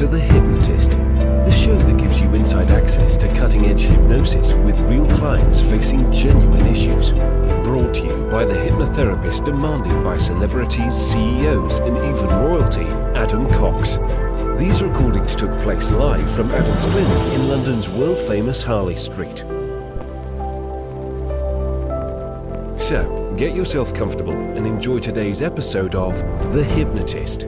to The Hypnotist, the show that gives you inside access to cutting-edge hypnosis with real clients facing genuine issues. Brought to you by the hypnotherapist demanded by celebrities, CEOs, and even royalty, Adam Cox. These recordings took place live from Adam's clinic in London's world-famous Harley Street. So, get yourself comfortable and enjoy today's episode of The Hypnotist.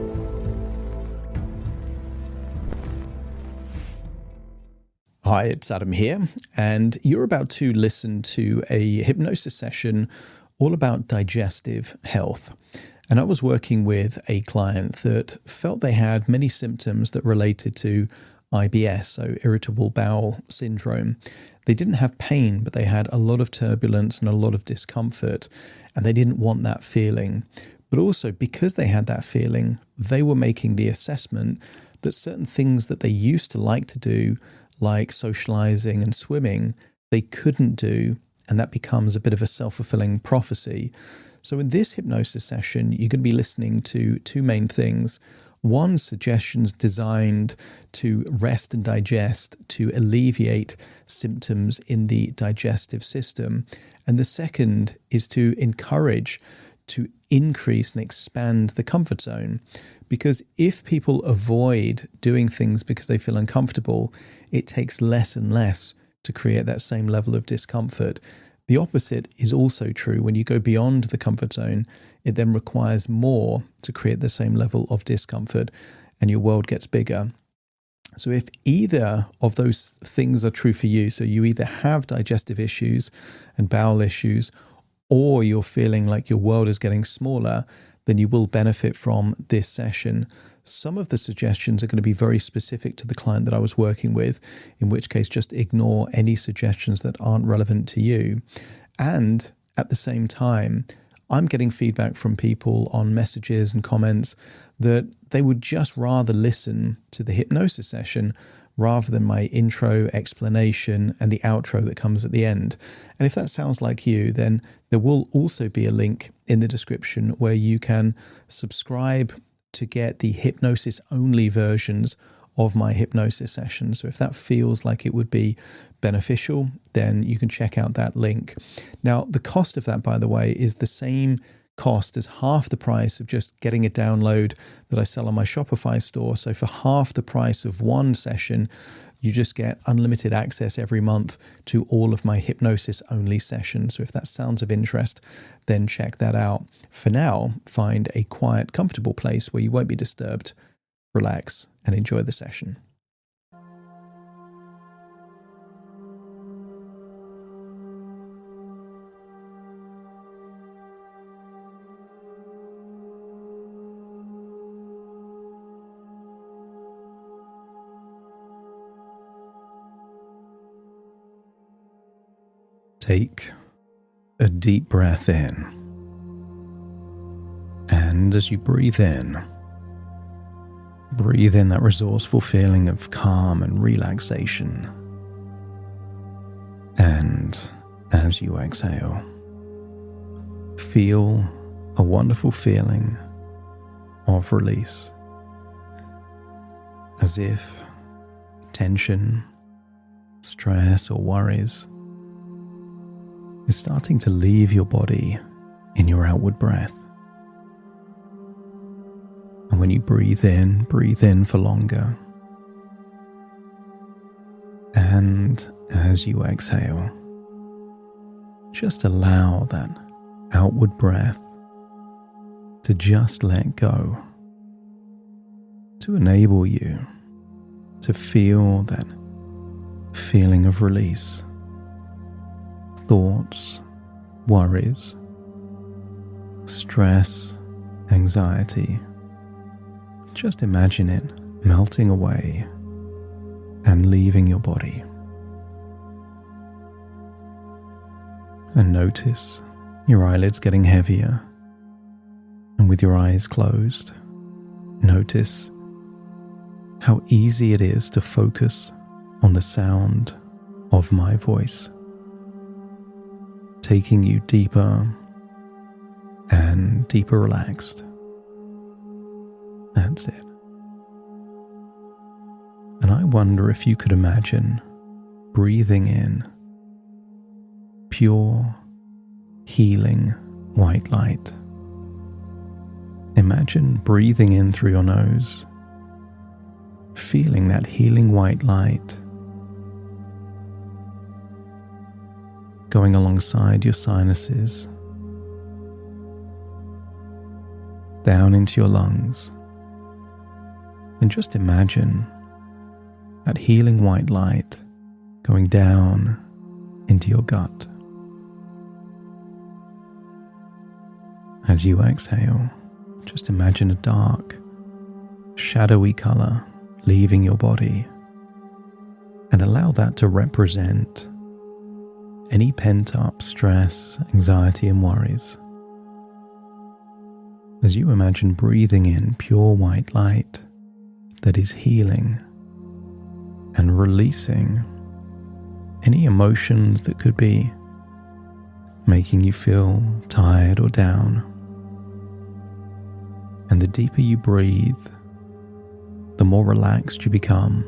Hi, it's Adam here, and you're about to listen to a hypnosis session all about digestive health. And I was working with a client that felt they had many symptoms that related to IBS, so irritable bowel syndrome. They didn't have pain, but they had a lot of turbulence and a lot of discomfort, and they didn't want that feeling. But also, because they had that feeling, they were making the assessment that certain things that they used to like to do, like socializing and swimming, they couldn't do, and that becomes a bit of a self-fulfilling prophecy. So in this hypnosis session, you're going to be listening to two main things. One, suggestions designed to rest and digest, to alleviate symptoms in the digestive system. And the second is to encourage, to increase and expand the comfort zone. Because if people avoid doing things because they feel uncomfortable, it takes less and less to create that same level of discomfort. The opposite is also true. When you go beyond the comfort zone, it then requires more to create the same level of discomfort, and your world gets bigger. So if either of those things are true for you, so you either have digestive issues and bowel issues, or you're feeling like your world is getting smaller, then you will benefit from this session. Some of the suggestions are going to be very specific to the client that I was working with, in which case just ignore any suggestions that aren't relevant to you. And at the same time, I'm getting feedback from people on messages and comments that they would just rather listen to the hypnosis session rather than my intro, explanation, and the outro that comes at the end. And if that sounds like you, then there will also be a link in the description where you can subscribe to get the hypnosis-only versions of my hypnosis sessions. So if that feels like it would be beneficial, then you can check out that link. Now, the cost of that, by the way, is the same cost as half the price of just getting a download that I sell on my Shopify store. So for half the price of one session, you just get unlimited access every month to all of my hypnosis only sessions. So if that sounds of interest, then check that out. For now, find a quiet, comfortable place where you won't be disturbed, relax, and enjoy the session. Take a deep breath in, and as you breathe in that resourceful feeling of calm and relaxation. And as you exhale, feel a wonderful feeling of release, as if tension, stress, or worries is starting to leave your body in your outward breath. And when you breathe in for longer. And as you exhale, just allow that outward breath to just let go, to enable you to feel that feeling of release. Thoughts, worries, stress, anxiety. Just imagine it melting away and leaving your body. And notice your eyelids getting heavier, and with your eyes closed, notice how easy it is to focus on the sound of my voice, taking you deeper and deeper relaxed. That's it. I wonder if you could imagine breathing in pure, healing white light. Imagine breathing in through your nose, feeling that healing white light going alongside your sinuses, down into your lungs, and just imagine that healing white light going down into your gut. As you exhale, just imagine a dark, shadowy color leaving your body, and allow that to represent any pent-up stress, anxiety, and worries. As you imagine breathing in pure white light that is healing and releasing any emotions that could be making you feel tired or down. And the deeper you breathe, the more relaxed you become.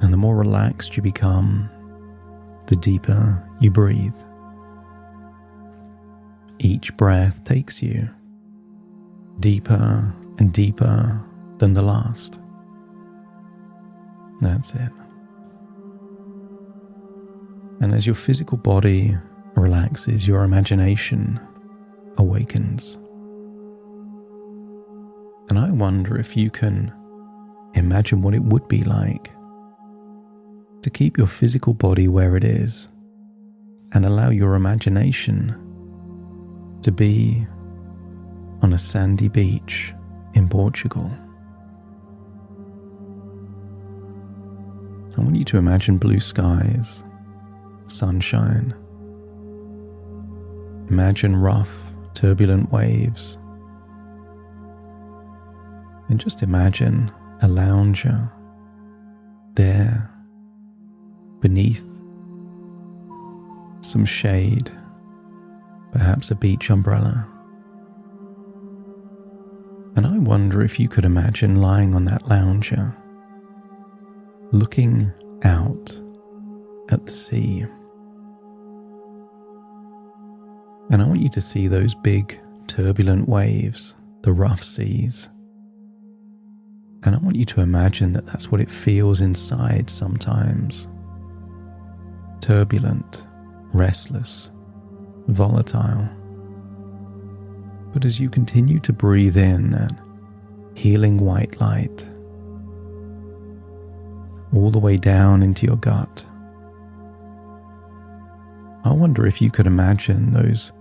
And the more relaxed you become, the deeper you breathe. Each breath takes you deeper and deeper than the last. That's it. And as your physical body relaxes, your imagination awakens. And I wonder if you can imagine what it would be like to keep your physical body where it is and allow your imagination to be on a sandy beach in Portugal. I want you to imagine blue skies, sunshine. Imagine rough, turbulent waves. And just imagine a lounger there beneath some shade, perhaps a beach umbrella. And I wonder if you could imagine lying on that lounger, looking out at the sea. And I want you to see those big, turbulent waves, the rough seas. And I want you to imagine that that's what it feels inside sometimes. Turbulent, restless, volatile. But as you continue to breathe in that healing white light, all the way down into your gut, I wonder if you could imagine those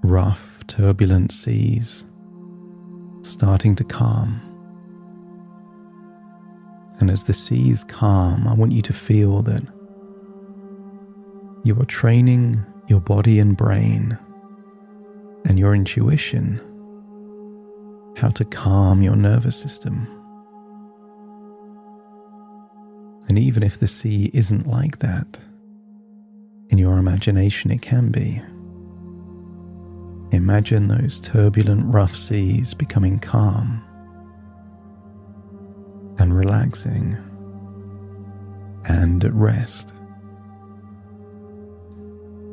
rough, turbulent seas starting to calm. And as the seas calm, I want you to feel that you are training your body and brain and your intuition how to calm your nervous system. And even if the sea isn't like that, in your imagination it can be. Imagine those turbulent, rough seas becoming calm and relaxing and at rest.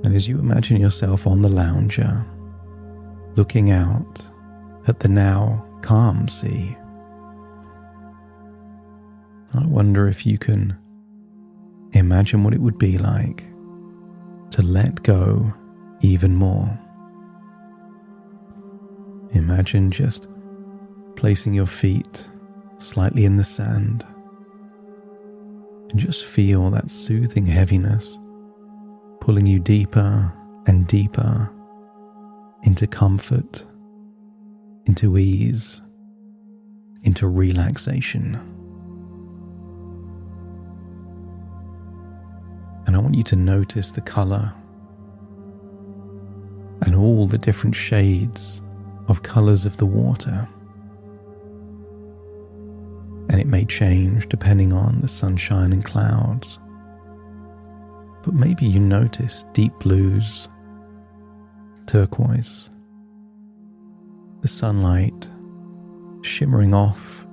And as you imagine yourself on the lounger, looking out at the now calm sea, I wonder if you can imagine what it would be like to let go even more. Imagine just placing your feet slightly in the sand and just feel that soothing heaviness pulling you deeper and deeper into comfort, into ease, into relaxation. And I want you to notice the color and all the different shades of colors of the water. And it may change depending on the sunshine and clouds. But maybe you notice deep blues, turquoise, the sunlight shimmering off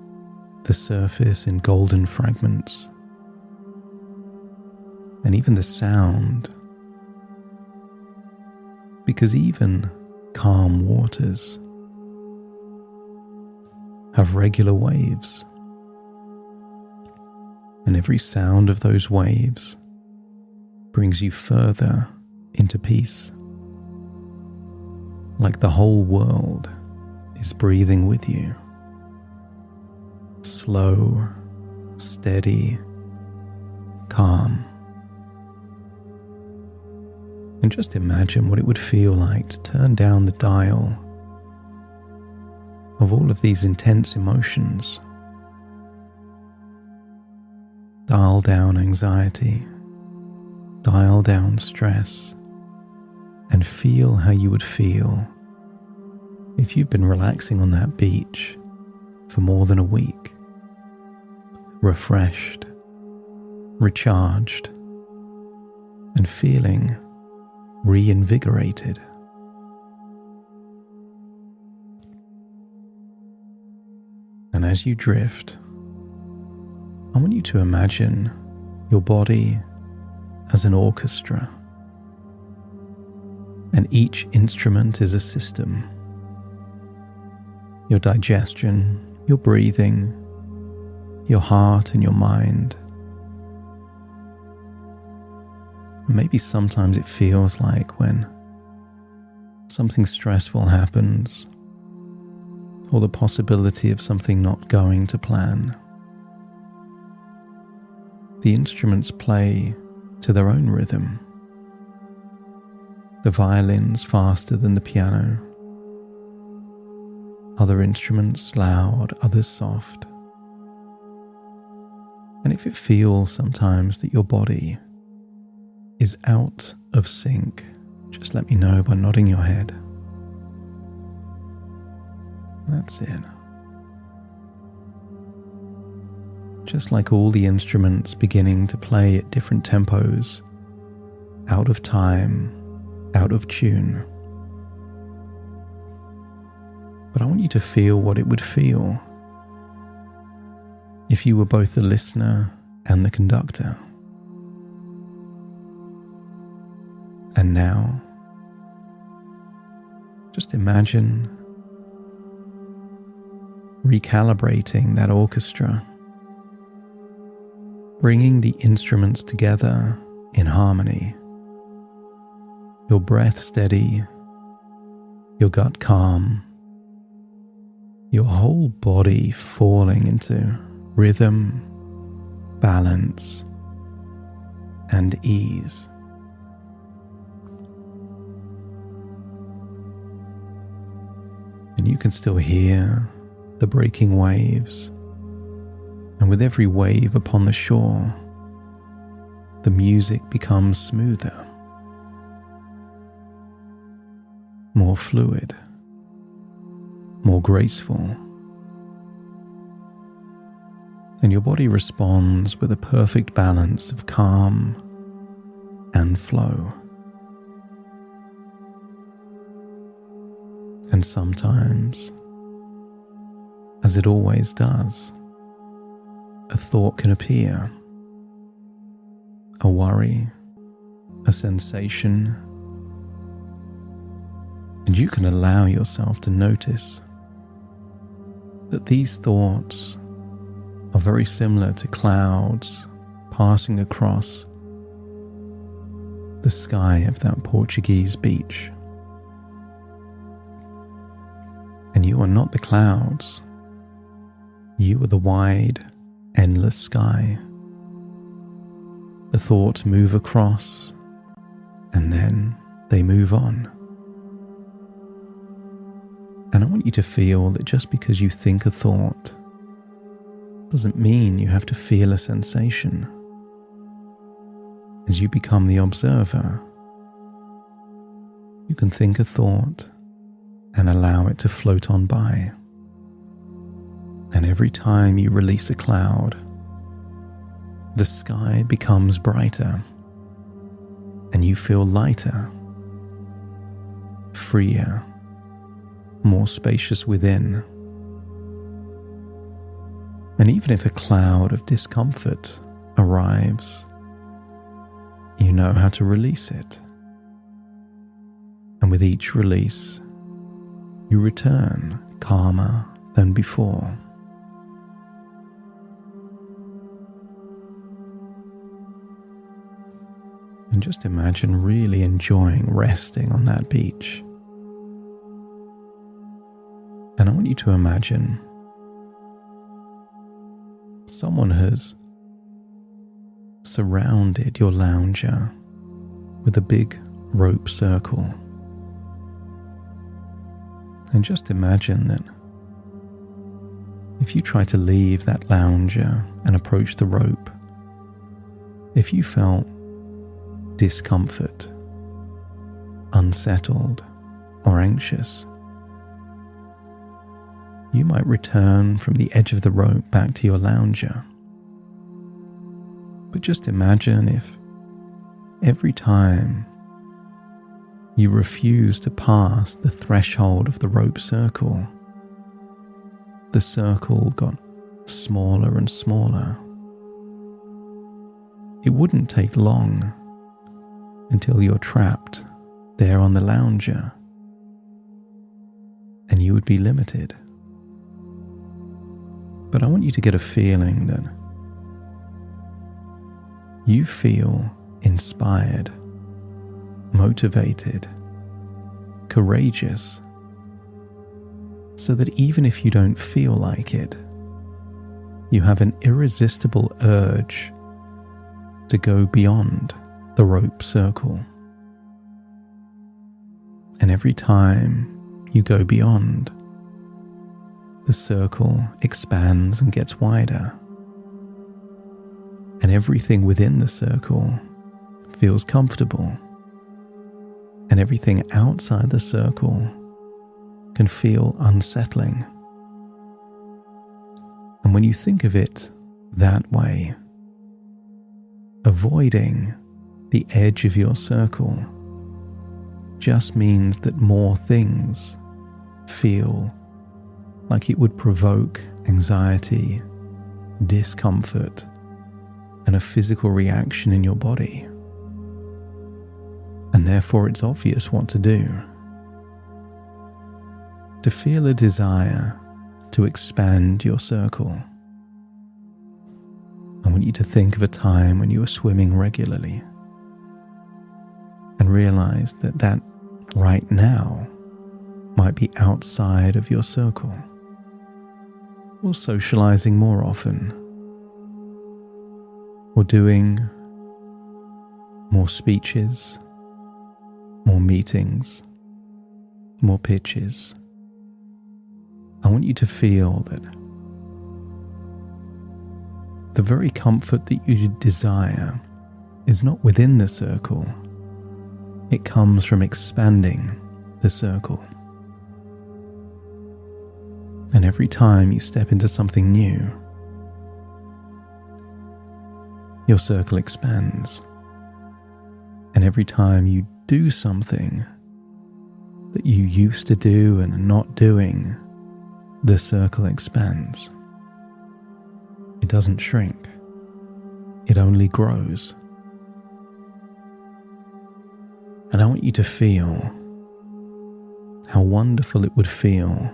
the surface in golden fragments, and even the sound, because even calm waters have regular waves, and every sound of those waves brings you further into peace, like the whole world is breathing with you. Slow, steady, calm. And just imagine what it would feel like to turn down the dial of all of these intense emotions. Dial down anxiety, dial down stress, and feel how you would feel if you've been relaxing on that beach for more than a week, refreshed, recharged, and feeling reinvigorated. And as you drift, I want you to imagine your body as an orchestra, and each instrument is a system. Your digestion, your breathing, your heart and your mind. Maybe sometimes it feels like when something stressful happens, or the possibility of something not going to plan, the instruments play to their own rhythm. The violin's faster than the piano, other instruments loud, others soft. And if it feels sometimes that your body is out of sync, just let me know by nodding your head. That's it. Just like all the instruments beginning to play at different tempos, out of time, out of tune. But I want you to feel what it would feel if you were both the listener and the conductor. And now, just imagine recalibrating that orchestra, bringing the instruments together in harmony, your breath steady, your gut calm, your whole body falling into rhythm, balance, and ease. And you can still hear the breaking waves, and with every wave upon the shore, the music becomes smoother, more fluid, more graceful, and your body responds with a perfect balance of calm and flow. And sometimes, as it always does, a thought can appear, a worry, a sensation, and you can allow yourself to notice that these thoughts are very similar to clouds passing across the sky of that Portuguese beach. And you are not the clouds. You are the wide, endless sky. The thoughts move across, and then they move on. And I want you to feel that just because you think a thought doesn't mean you have to feel a sensation. As you become the observer, you can think a thought and allow it to float on by. And every time you release a cloud, the sky becomes brighter, and you feel lighter, freer, more spacious within. And even if a cloud of discomfort arrives, you know how to release it. And with each release, you return calmer than before. And just imagine really enjoying resting on that beach. And I want you to imagine someone has surrounded your lounger with a big rope circle. And just imagine that if you try to leave that lounger and approach the rope, if you felt discomfort, unsettled, or anxious, you might return from the edge of the rope back to your lounger. But just imagine if every time you refuse to pass the threshold of the rope circle, the circle got smaller and smaller. It wouldn't take long until you're trapped there on the lounger, and you would be limited. But I want you to get a feeling that you feel inspired, motivated, courageous, so that even if you don't feel like it, you have an irresistible urge to go beyond the rope circle. And every time you go beyond, the circle expands and gets wider. And everything within the circle feels comfortable. And everything outside the circle can feel unsettling. And when you think of it that way, avoiding the edge of your circle just means that more things feel like it would provoke anxiety, discomfort, and a physical reaction in your body. And therefore it's obvious what to do. To feel a desire to expand your circle, I want you to think of a time when you were swimming regularly and realize that right now might be outside of your circle, or socializing more often, or doing more speeches, more meetings, more pitches. I want you to feel that the very comfort that you desire is not within the circle. It comes from expanding the circle. And every time you step into something new, your circle expands. And every time you do something that you used to do and are not doing, the circle expands. It doesn't shrink. It only grows. And I want you to feel how wonderful it would feel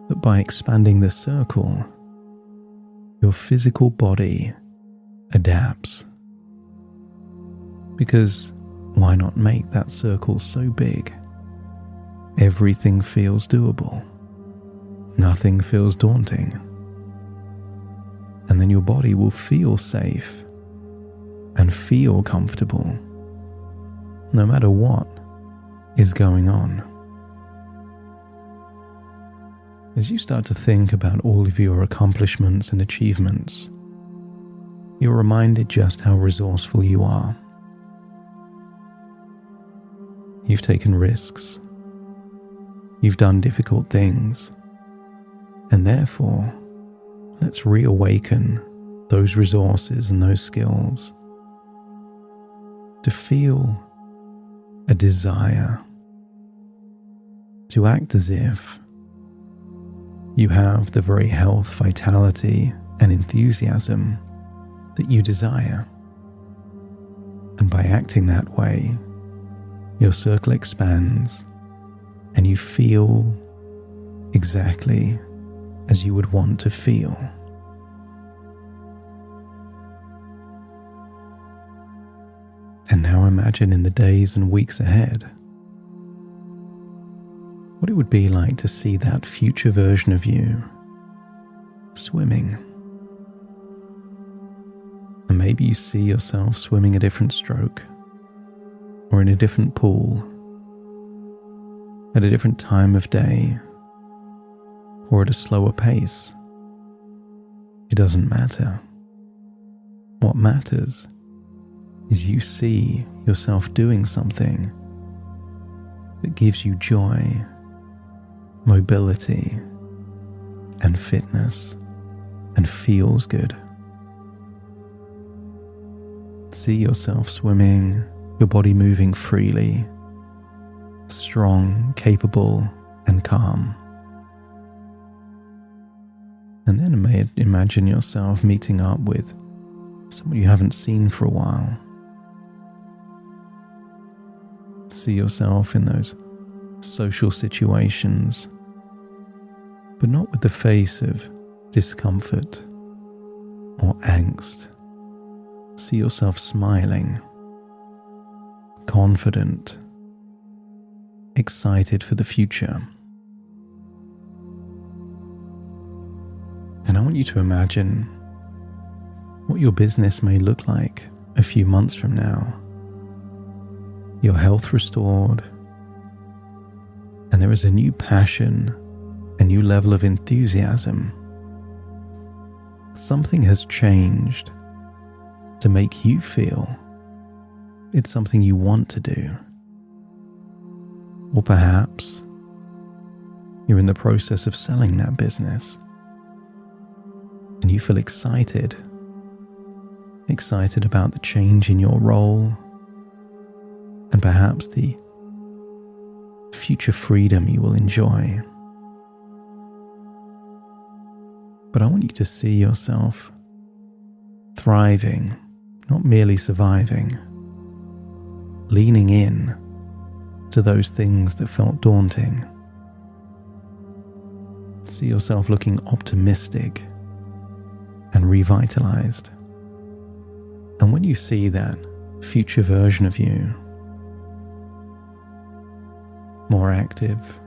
that by expanding the circle, your physical body adapts. Because why not make that circle so big? Everything feels doable. Nothing feels daunting. And then your body will feel safe and feel comfortable, no matter what is going on. As you start to think about all of your accomplishments and achievements, you're reminded just how resourceful you are. You've taken risks. You've done difficult things. And therefore, let's reawaken those resources and those skills to feel a desire to act as if You have the very health, vitality, and enthusiasm that you desire. And by acting that way, your circle expands and you feel exactly as you would want to feel. And now imagine in the days and weeks ahead what it would be like to see that future version of you swimming. And maybe you see yourself swimming a different stroke, or in a different pool, at a different time of day, or at a slower pace. It doesn't matter. What matters is you see yourself doing something that gives you joy, mobility, and fitness, and feels good. See yourself swimming, your body moving freely, strong, capable, and calm. And then imagine yourself meeting up with someone you haven't seen for a while. See yourself in those social situations, but not with the face of discomfort or angst. See yourself smiling, confident, excited for the future. And I want you to imagine what your business may look like a few months from now. Your health restored, and there is a new passion, a new level of enthusiasm. Something has changed to make you feel it's something you want to do. Or perhaps you're in the process of selling that business and you feel excited about the change in your role and perhaps the future freedom you will enjoy. But I want you to see yourself thriving, not merely surviving, leaning in to those things that felt daunting. See yourself looking optimistic and revitalized. And when you see that future version of you, more active,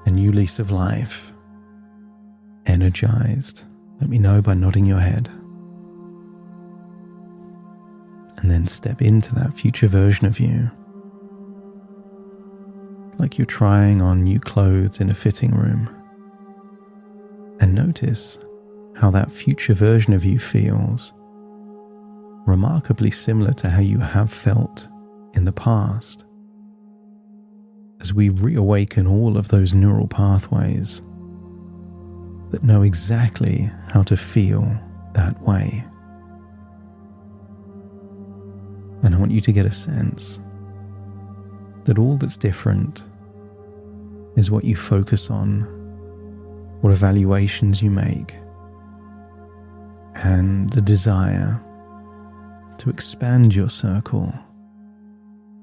a new lease of life, energized, let me know by nodding your head. And then step into that future version of you, like you're trying on new clothes in a fitting room. And notice how that future version of you feels remarkably similar to how you have felt in the past, as we reawaken all of those neural pathways that know exactly how to feel that way. And I want you to get a sense that all that's different is what you focus on, what evaluations you make, and the desire to expand your circle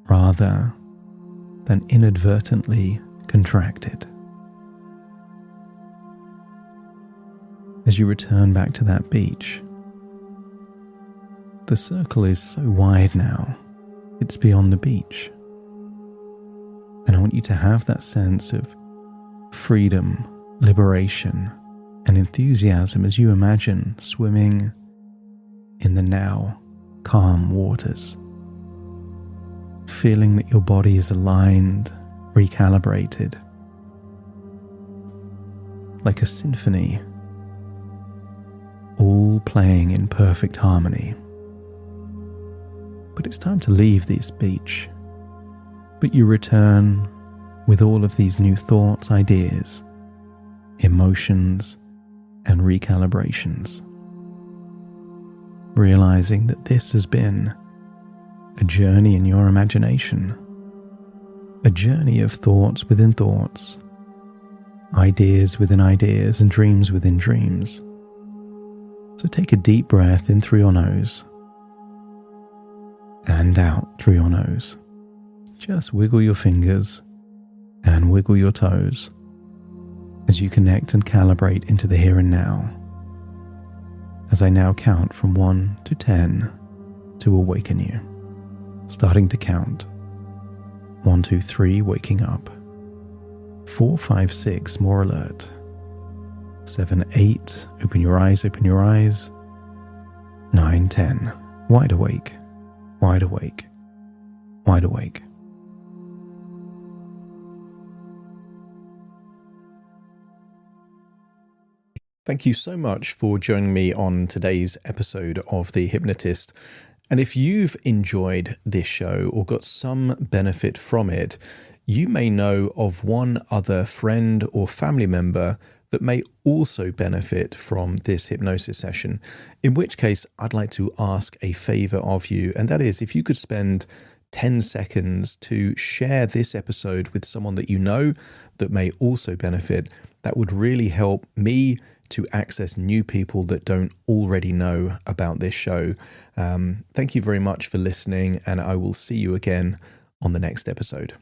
rather than inadvertently contract it. As you return back to that beach, the circle is so wide now, it's beyond the beach. And I want you to have that sense of freedom, liberation, and enthusiasm as you imagine swimming in the now calm waters, feeling that your body is aligned, recalibrated, like a symphony, all playing in perfect harmony. But it's time to leave this beach. But you return with all of these new thoughts, ideas, emotions, and recalibrations, realizing that this has been a journey in your imagination, a journey of thoughts within thoughts, ideas within ideas and dreams within dreams. So take a deep breath in through your nose and out through your nose. Just wiggle your fingers and wiggle your toes as you connect and calibrate into the here and now. As I now count from 1 to 10 to awaken you. Starting to count. 1, 2, 3, waking up. 4, 5, 6, more alert. 7, 8, open your eyes, open your eyes. 9, 10, wide awake, wide awake, wide awake. Thank you so much for joining me on today's episode of The Hypnotist. And if you've enjoyed this show or got some benefit from it, you may know of one other friend or family member that may also benefit from this hypnosis session, in which case I'd like to ask a favor of you, and that is if you could spend 10 seconds to share this episode with someone that you know that may also benefit. That would really help me to access new people that don't already know about this show. Thank you very much for listening, and I will see you again on the next episode.